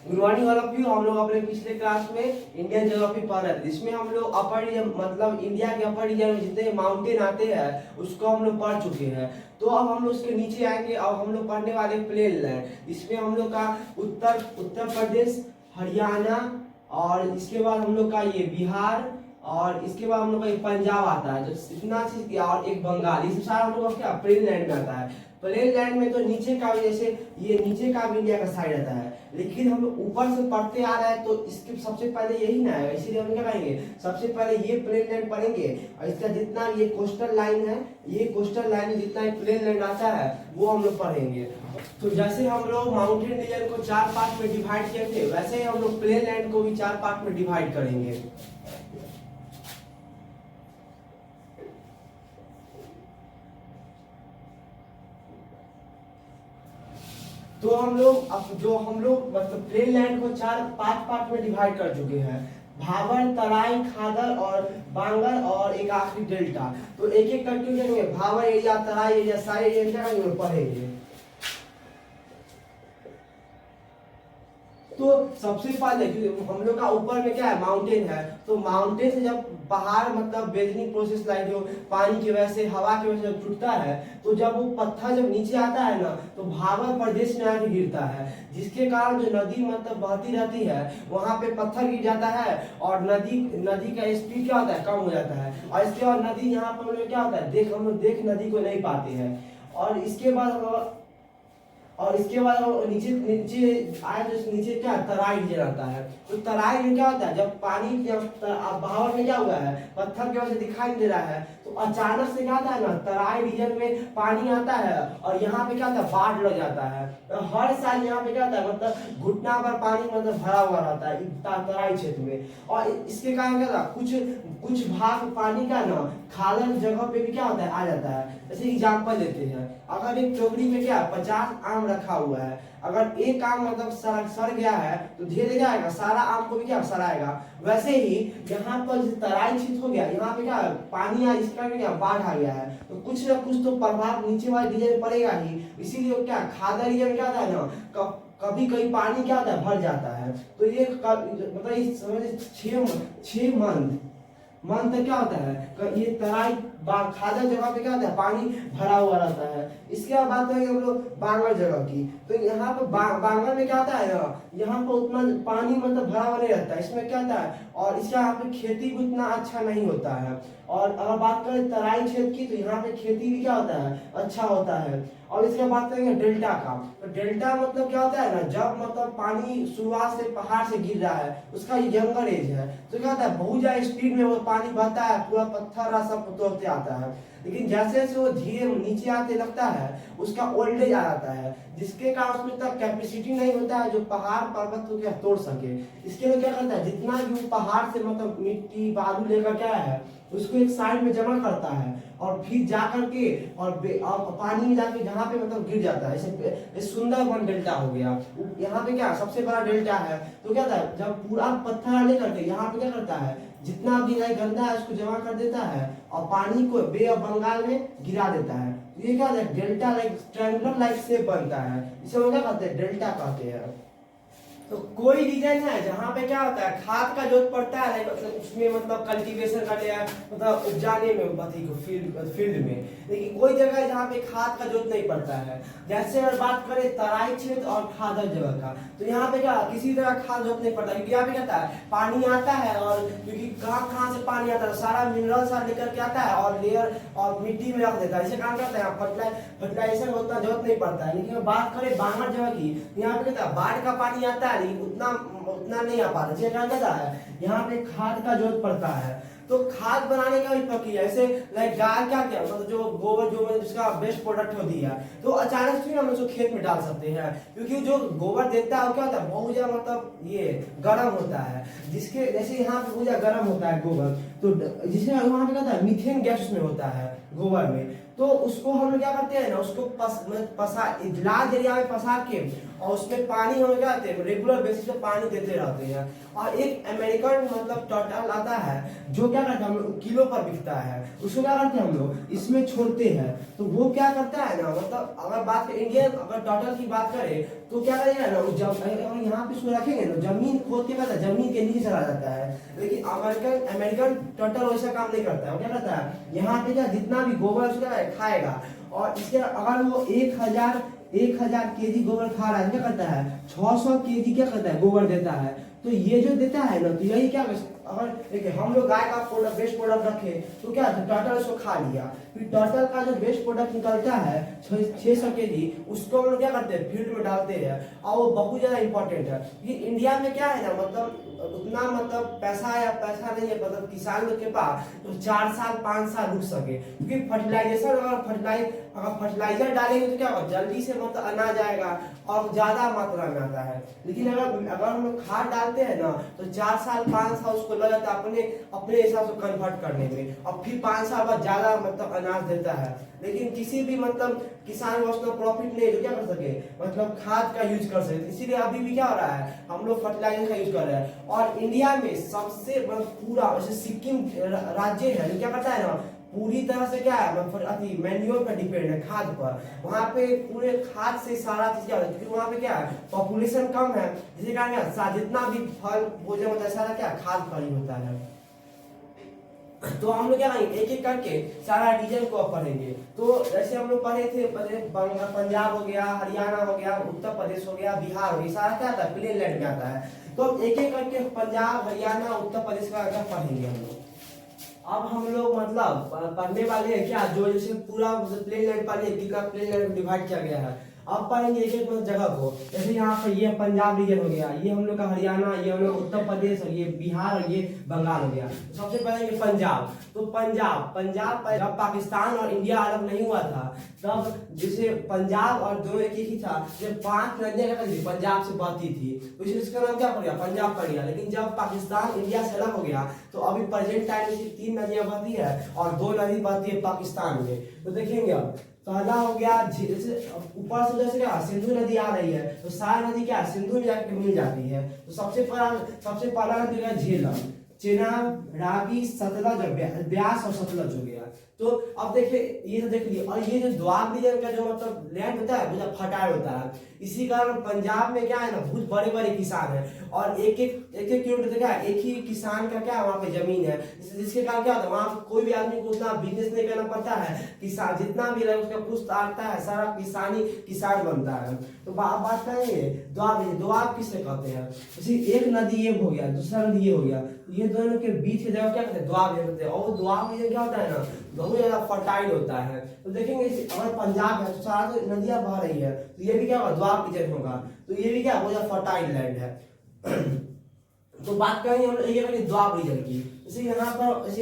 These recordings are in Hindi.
Good morning all of you. हम लोग अपने पिछले क्लास में इंडियन ज्योग्राफी पढ़ रहे थे, जिसमें हम लोग अपर रीजन मतलब इंडिया के अपर रीजन में जितने माउंटेन आते हैं उसको हम लोग पढ़ चुके हैं। तो अब हम लोग उसके नीचे आएंगे। अब हम लोग पढ़ने वाले प्लेन लैंड, इसमें हम लोग का उत्तर प्रदेश, हरियाणा, और इसके बाद हम लोग का ये बिहार, और इसके बाद हम लोग का पंजाब आता है। तो इतना चीज, और एक बंगाल, इस सारा हम लोग का क्या प्लेन लैंड में आता है। प्लेन लैंड में तो नीचे का भी, जैसे ये नीचे का भी इंडिया का साइड आता है, लेकिन हम लोग ऊपर से पढ़ते आ रहे हैं तो इसके सबसे पहले यही ना है, इसीलिए हम क्या करेंगे, सबसे पहले ये प्लेन लैंड पढ़ेंगे। और इसका जितना ये कोस्टल लाइन है, ये कोस्टल लाइन में जितना प्लेन लैंड आता है वो हम लोग पढ़ेंगे। तो जैसे हम लोग माउंटेन रीजन को 4 पार्ट में डिवाइड किए थे, वैसे ही हम लोग प्लेन लैंड को भी 4 पार्ट में डिवाइड करेंगे। तो हम लोग मतलब प्लेन लैंड को 5 पार्ट में डिवाइड कर चुके हैं। भाबर, तराई, खादर और बांगर, और एक आखिरी डेल्टा। तो एक एक करके करेंगे, भाबर एरिया, तराई एरिया, सारे एरिया पढ़ेंगे। तो सबसे पहले हम लोग का ऊपर में क्या है, माउंटेन है। तो माउंटेन से जब पहाड़ मतलब बेजनिंग प्रोसेस लाइक जो पानी की वजह से, हवा की वजह से जब टूटता है, तो जब वो पत्थर जब नीचे आता है ना, तो भाबर प्रदेश में आके गिरता है, जिसके कारण जो नदी मतलब बहती रहती है वहां पे पत्थर गिर जाता है, और नदी का स्पीड क्या होता है, कम हो जाता है। और इसके बाद नदी यहाँ पर हम लोग क्या होता है, हम लोग देख नदी को नहीं पाते हैं। और इसके बाद नीचे नीचे आए तो नीचे क्या तराई रीजन आता है। तो तराई में क्या होता है, जब पानी बहाव में क्या हुआ है, पत्थर की वजह से दिखाई नहीं दे रहा है, तो अचानक से क्या होता है ना, तराई रीजन में पानी आता है और यहाँ पे क्या होता है, बाढ़ लग जाता है। तो हर साल यहाँ पे क्या होता है, मतलब घुटना पर पानी मतलब भरा हुआ रहता है तराई क्षेत्र में। और इसके कारण क्या था, कुछ भाग पानी का ना खालर जगह पे भी क्या होता है, आ जाता है। जैसे एग्जाम्पल लेते हैं, अगर एक टोकरी में क्या 50 आम रखा हुआ है, अगर एक आम मतलब सड़ गया है तो धीरे जाएगा, सारा आम को भी क्या सड़ाएगा। वैसे ही यहाँ पर तराई क्षेत्र हो गया, यहाँ पे क्या पानी आ, इसका क्या बाढ़ आ गया है, तो कुछ ना कुछ तो प्रभाव नीचे वाले रीजन पड़ेगा ही। इसीलिए क्या खादर रीजन क्या होता है ना, कभी कभी पानी क्या होता है, भर जाता है। तो ये मतलब इस समझ 6 मंथ क्या होता है, ये तराई खादर जगह पे क्या होता है, पानी भरा हुआ रहता है। इसके बाद बात करेंगे हम लोग बांगर जगह की। तो यहाँ पे बांगर में क्या होता है ना, यहाँ पे उतना पानी मतलब भरा हुआ नहीं रहता है, इसमें क्या होता है, और इसके यहाँ पे खेती भी उतना अच्छा नहीं होता है। और अगर बात करें तराई क्षेत्र की, तो यहाँ पे खेती भी क्या होता है, अच्छा होता है। और इसके बात करेंगे डेल्टा का। तो डेल्टा मतलब क्या होता है ना, जब मतलब पानी शुरुआत से पहाड़ से गिर रहा है, उसका यंगर एज है, तो क्या होता है, बहुत ज्यादा स्पीड में वो पानी बहता है, पूरा पत्थर सब तोड़ते आता है। लेकिन जैसे जैसे वो धीरे नीचे आते लगता है, उसका ओल्ड एज आ जाता है, जिसके कारण उसमें तक कैपेसिटी नहीं होता है जो पहाड़ पर्वत को क्या तोड़ सके। इसके लिए क्या करता है, जितना भी वो पहाड़ से मतलब मिट्टी बालू लेकर क्या है, उसको एक साइड में जमा करता है, और फिर जा करके और पानी में जाके जहाँ पे मतलब गिर जाता है। जैसे सुंदरबन डेल्टा हो गया, यहाँ पे क्या सबसे बड़ा डेल्टा है। तो क्या था, जब पूरा पत्थर लेकर के यहाँ पे क्या करता है, जितना भी नहीं गंदा है उसको जमा कर देता है, और पानी को बे ऑफ बंगाल में गिरा देता है। तो ये क्या है, delta like triangular like shape बनता है, इसे हम क्या कहते हैं, डेल्टा कहते हैं। तो कोई रीजन है जहाँ पे क्या होता है, खाद का जरूरत पड़ता है, मतलब उसमें मतलब कल्टीवेशन का मतलब उपजाने में फील्ड में, लेकिन कोई जगह है जहाँ पे खाद का जरूरत नहीं पड़ता है। जैसे अगर बात करें तराई क्षेत्र और खादर जगह का, तो यहाँ पे क्या किसी तरह खाद जरूरत नहीं पड़ता, क्योंकि यहाँ पे क्या है, पानी आता है, और क्योंकि कहाँ से पानी आता है, सारा मिनरल सारा लेकर के आता है और लेयर और मिट्टी में रख देता है। इसे काम करता है, फर्टिलाइजेशन का उतना जरूरत नहीं पड़ता है। लेकिन बात करें बांगर जगह की, यहाँ पे क्या बाढ़ का पानी आता है, उतना नहीं आ पाता, क्या कहता है, यहाँ पे खाद का जरूरत पड़ता है। तो खाद बनाने का भी प्रक्रिया, जैसे लाइक गाय क्या मतलब जो गोबर जो मतलब जिसका बेस्ट प्रोडक्ट होती है, तो अचानक से हम उसको खेत में डाल सकते हैं, क्योंकि जो गोबर देता है वो क्या होता है, बहुत ज्यादा मतलब ये गर्म होता है, जिसके जैसे यहाँ पे बहुत ज्यादा गर्म होता है गोबर, तो जिसमें वहां पे क्या होता है, मीथेन गैस उसमें होता है गोबर में। तो उसको हम लोग क्या करते हैं ना, उसको लार्ज एरिया में पसार के, और उसमें पानी हम क्या करते हैं, रेगुलर बेसिस पे पानी देते रहते हैं। और एक अमेरिकन मतलब टर्टल आता है जो क्या करता है, हम लोग किलो पर बिकता है, उसको क्या करते हैं हम लोग इसमें छोड़ते हैं। तो वो क्या करता है ना, मतलब अगर बात करें इंडियन अगर टर्टल की बात करें, तो क्या करेगा ना, जब यहाँ पे इसको रखेंगे ना, जमीन खोद के बाद जमीन के नीचे चला जाता है। लेकिन अमेरिकन टर्टल वैसा काम नहीं करता है। वो क्या करता है, यहाँ पे क्या जितना भी गोबर उसका खाएगा, और इसके अगर वो 1000 केजी गोबर खा रहा है, क्या करता है 600 केजी क्या करता है गोबर देता है। तो ये जो देता है ना, तो यही क्या, अगर देखिए हम लोग गाय का प्रोडक्ट बेस्ट प्रोडक्ट रखे तो क्या टर्टल उसको खा लिया, फिर टर्टल का जो बेस्ट प्रोडक्ट निकलता है 600 केजी, उसको हम लोग क्या करते हैं फील्ड में डालते हैं, और वो बहुत ज्यादा इंपॉर्टेंट है। कि इंडिया में क्या है ना, मतलब उतना मतलब पैसा नहीं है, मतलब किसान लोग के पास तो 4 साल 5 साल रुक सके, क्योंकि अगर फर्टिलाइजर डालेंगे तो क्या होगा, जल्दी से मतलब अनाज आएगा और ज्यादा मात्रा में आता है। लेकिन अगर हम लोग खाद डालते हैं ना, तो 4 साल 5 साल उसको लग जाता है अपने हिसाब से कन्वर्ट करने में, और फिर 5 साल बाद ज्यादा मतलब अनाज देता है। लेकिन किसी भी मतलब किसान को उसका प्रॉफिट नहीं तो क्या कर सके, मतलब खाद का यूज कर सके। इसीलिए अभी भी क्या हो रहा है, हम लोग फर्टिलाइजर का यूज कर रहे हैं। और इंडिया में सबसे पूरा जैसे सिक्किम राज्य है, क्या करता है ना, पूरी तरह से क्या है मतलब मैन्योर पर डिपेंड है, खाद पर। वहाँ पे पूरे खाद से सारा चीज क्या होता है, क्योंकि वहाँ पे क्या है पॉपुलेशन कम है, जिसके कारण क्या जितना भी फल भोजन होता है सारा क्या खाद पर ही होता है। तो हम लोग क्या करेंगे, एक एक करके सारा रीजन को पढ़ेंगे। तो जैसे हम लोग पढ़े थे, पंजाब हो गया, हरियाणा हो गया, उत्तर प्रदेश हो गया, बिहार हो गया, सारा क्या आता है प्लेन लैंड में आता है। तो एक एक करके पंजाब, हरियाणा, उत्तर प्रदेश का क्या पढ़ेंगे हम लोग। अब हम लोग मतलब पढ़ने वाले हैं क्या, जो जैसे पूरा प्लेन लैंड पढ़े, कितना प्लेन लैंड डिवाइड किया गया है। अब पढ़ेंगे एक एक जगह को। जैसे यहाँ पर ये पंजाब रीजन हो गया, ये हम लोग का हरियाणा, ये हम लोग उत्तर प्रदेश, और ये बिहार, और ये बंगाल हो गया। सबसे पहले पंजाब। तो पंजाब जब पाकिस्तान और इंडिया अलग नहीं हुआ था, तब जैसे पंजाब और दोनों एक ही था, जब 5 नदियां पंजाब से बहती थी, तो इसका नाम क्या पड़ गया, पंजाब पड़ गया। लेकिन जब पाकिस्तान इंडिया से अलग हो गया, तो अभी प्रेजेंट टाइम में 3 नदियां बहती है, और 2 नदी बहती है पाकिस्तान में। तो देखेंगे अब पहला हो गया, जैसे ऊपर से जैसे क्या सिंधु नदी आ रही है, तो सारी नदी क्या सिंधु में जाकर मिल जाती है। तो सबसे पहला नदी है झेलम, चेनाब, रावी, सतलज, ब्यास और सतलज हो गया। तो अब देखिए ये तो देख लीजिए। और ये जो द्वाब रीजन का जो मतलब लैंड होता है बहुत फर्टाइल होता है। इसी कारण पंजाब में क्या है ना, बहुत बड़े बड़े किसान है, और एक एक किलोमीटर क्या एक ही किसान का क्या वहाँ पे जमीन है, जिसके कारण क्या होता है वहाँ कोई भी आदमी को उतना बिजनेस नहीं करना पड़ता है। किसान जितना भी रहे उसका कुछ आता है, सारा किसान बनता है। तो बात करेंगे द्वाब किसे कहते हैं। जैसे एक नदी ये हो गया, दूसरा नदी ये हो गया, ये दोनों के बीच की जगह क्या कहते हैं, द्वाब कहते हैं। और द्वाब रीजन क्या होता है ना, बहुत ज्यादा फर्टाइल होता है। तो देखेंगे अगर पंजाब है तो सारा तो नदियां बह रही है, तो ये भी क्या होगा द्वाब रीजन होगा। तो ये भी क्या बहुत ज्यादा फर्टाइल लैंड है। तो बात करेंगे हम लोग ये द्वाब रीजन की। जैसे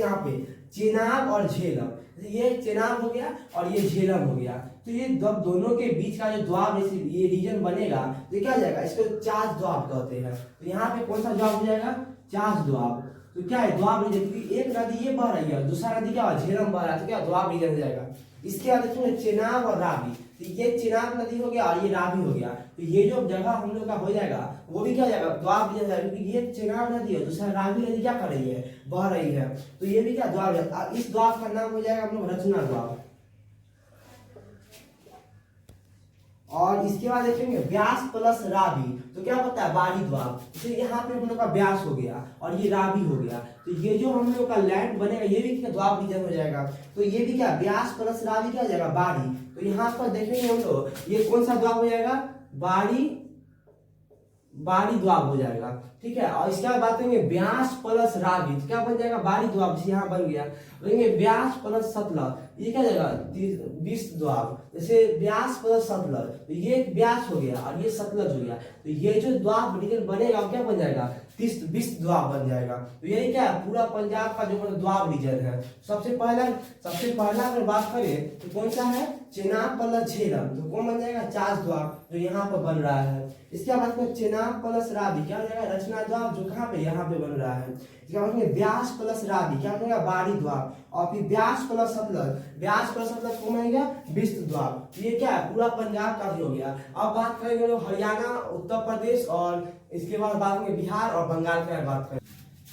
यहाँ पे चेनाब और झेलम, ये चेनाब हो गया और ये झेलम हो गया। तो ये दोनों के बीच का जो द्वाब ये रीजन बनेगा, तो क्या जाएगा, इसको चाष द्वाब कहते हैं। तो यहाँ पे कौन सा द्वाब हो जाएगा, चाष द्वाब। तो क्या है द्वाब रीजन, क्योंकि एक नदी ये बह रही है, दूसरा नदी क्या झेलम बह रहा है, तो क्या द्वाब रीजन हो जाएगा। इसके बाद देखिए चेनाब और रावी, तो ये चेनाब नदी हो गया और ये रावी हो गया। तो ये जो जगह हम लोग का हो जाएगा वो भी क्या हो जाएगा द्वाब रीजन जाएगा, क्योंकि ये चेनाब नदी है, दूसरा रावी नदी क्या कर रही है, बह रही है। तो ये भी क्या द्वाब, इस द्वाब का नाम हो जाएगा हम लोग रचना द्वाब। और इसके बाद देखेंगे व्यास प्लस रावी, तो क्या होता है बारी द्वाब। तो यहाँ पे हम लोग का व्यास हो गया और ये रावी हो गया। तो ये जो हम लोग का लैंड बनेगा ये भी क्या द्वाब रीजन हो जाएगा। तो ये भी क्या व्यास प्लस रावी क्या हो जाएगा बारी। तो यहाँ पर देखेंगे हम लोग ये कौन सा द्वाब हो जाएगा, बारी द्वाब हो जाएगा, ठीक है। और इसके बाद बात करेंगे व्यास प्लस रावी, तो क्या बन जाएगा बारी द्वाब, यहाँ बन गया। लेंगे व्यास प्लस सतलज, ये क्या जाएगा विष द्वाब। जैसे व्यास प्लस सतलज, तो ये व्यास हो गया और ये सतलज हो गया। तो ये जो द्वाब रीजन बनेगा क्या बन जाएगा, विष द्वाब बन जाएगा। तो यही क्या है पूरा पंजाब का जो द्वाब रीजन है। सबसे पहला अगर बात करें तो कौन सा है, चेनाब प्लस झेलम, तो कौन बन जाएगा चाष द्वाब, जो यहाँ पर बन रहा है। इसके बाद में चेनाब प्लस रावी क्या हो जाएगा रचना द्वाब, जो कहाँ पे यहाँ पे बन रहा है। इसके बाद में व्यास प्लस रावी क्या हो जाएगा बारी द्वाब। और फिर व्यास प्लस सतलज कौन बनेगा विष द्वाब। ये क्या है पूरा पंजाब का भी हो गया। अब बात करेंगे लोग हरियाणा, उत्तर प्रदेश और इसके बाद में बिहार और बंगाल की बात करें।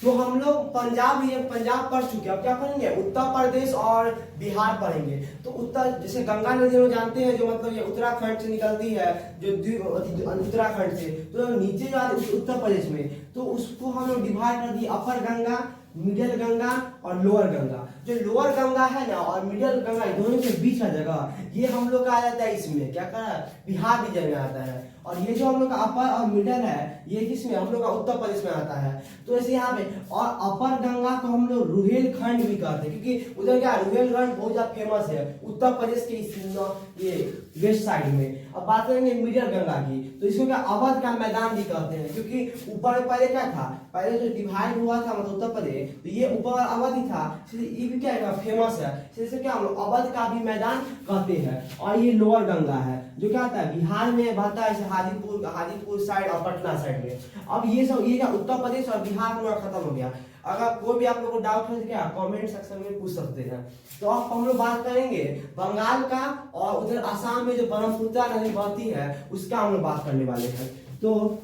तो हम लोग पंजाब पढ़ चुके हैं। अब क्या पढ़ेंगे, उत्तर प्रदेश और बिहार पढ़ेंगे। तो उत्तर, जैसे गंगा नदी हम जानते हैं, जो मतलब ये उत्तराखंड से निकलती है, जो उत्तराखंड से तो नीचे जो आती है उत्तर प्रदेश में, तो उसको हम लोग डिवाइड कर दिए, अपर गंगा, मिडिल गंगा और लोअर गंगा। जो लोअर गंगा है ना और मिडिल गंगा, दोनों के बीच का जगह, ये हम लोग का आ जाता है इसमें, क्या कहा, बिहार रीजन में आता है। और ये जो हम लोग का अपर और मिडिल है, ये किसमें, हम लोग का उत्तर प्रदेश में आता है। तो ऐसे यहाँ पे, और अपर गंगा को हम लोग रुहेलखंड भी कहते हैं, क्योंकि उधर क्या, रुहेलखंड बहुत ज्यादा फेमस है उत्तर प्रदेश के ये वेस्ट साइड में। अब बात करेंगे मिडिल गंगा की, तो इसको क्या, अवध का मैदान भी कहते हैं, क्योंकि ऊपर में पहले क्या था, पहले जो डिवाइड हुआ था मतलब उत्तर प्रदेश, तो ये ऊपर अवध ही था, इसलिए ये भी क्या है, फेमस है, इसलिए क्या हम लोग अवध का भी मैदान कहते हैं। और ये लोअर गंगा है, जो क्या होता है, बिहार में बहता है, हाजीपुर साइड और पटना साइड में। अब ये सब, ये क्या, उत्तर प्रदेश और बिहार में खत्म हो गया। अगर कोई भी आप लोगों को डाउट है तो क्या कमेंट सेक्शन में पूछ सकते हैं। तो अब हम लोग बात करेंगे बंगाल का, और उधर आसाम में जो ब्रह्मपुत्र नदी बहती है उसका हम लोग बात करने वाले हैं। तो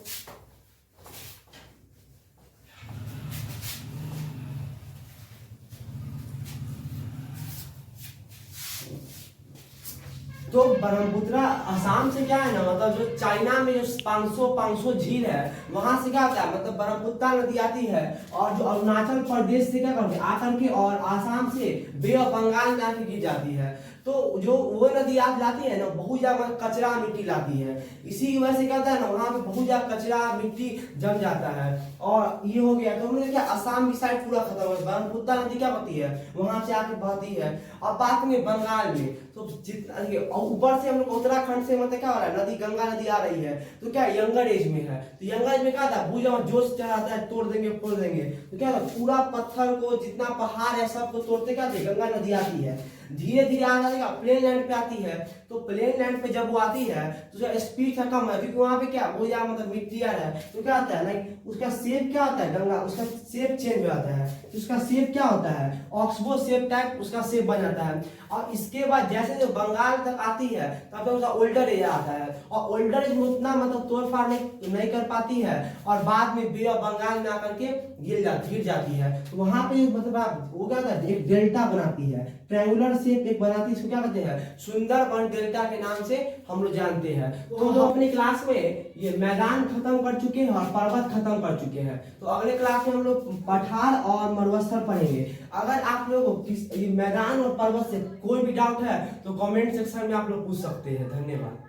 ब्रह्मपुत्र आसाम से क्या है ना, मतलब जो चाइना में जो 500 झील है, वहां से क्या होता है, मतलब ब्रह्मपुत्र नदी आती है, और जो अरुणाचल प्रदेश से क्या करते हैं आकर के, और आसाम से बे ऑफ बंगाल में आके गिर जाती है। तो जो वो नदी आप लाती है ना, बहुत ज्यादा कचरा मिट्टी लाती है, इसी की वजह से क्या होता है ना, वहां पे बहुत ज्यादा कचरा मिट्टी जम जाता है, और ये हो गया। तो हमने क्या, आसाम की साइड पूरा खत्म हो गया, ब्रह्मपुत्र नदी क्या होती है, वहां से आके बहती है। अब बात में बंगाल में, तो जितना ऊपर से हम लोग उत्तराखंड से मतलब क्या हो रहा है, नदी गंगा नदी आ रही है, तो क्या यंगर एज में है, तो यंगर एज में क्या था, भूजा जोश चढ़ाता है, तोड़ देंगे फोड़ देंगे, तो क्या था, पूरा पत्थर को, जितना पहाड़ है सबको तोड़ते क्या थे, गंगा नदी आती है, धीरे धीरे आ जाएगा प्लेन लैंड पे आती है। तो प्लेन लैंड पे जब वो आती है तो उसका स्पीड का कम है, क्योंकि वहां पे क्या, वो या मतलब मिट्टी है, तो क्या होता है ना, उसका शेप क्या होता है, गंगा उसका शेप चेंज हो जाता है, तो उसका शेप क्या होता है, ऑक्सबो शेप टाइप उसका शेप बन जाता है। और इसके बाद जैसे जो बंगाल तक आती है तब तक उसका ओल्डर एज आता है, और ओल्डर एज में उतना मतलब तोड़फाड़ नहीं कर पाती है, और बाद में बे ऑफ बंगाल में आकर के गिर जाती है। तो वहां पे मतलब वो क्या होता है, एक डेल्टा बनाती है, ट्रायंगुलर शेप एक बनाती है, इसको क्या कहते हैं, सुंदरबन डेल्टा के नाम से हम लोग जानते हैं। तो हम लोग अपनी क्लास में ये मैदान खत्म कर चुके हैं और पर्वत खत्म कर चुके हैं। तो अगले क्लास में हम लोग पठार और मरुस्थल पढ़ेंगे। अगर आप लोगों को ये मैदान और पर्वत से कोई भी डाउट है तो कमेंट सेक्शन में आप लोग पूछ सकते हैं। धन्यवाद।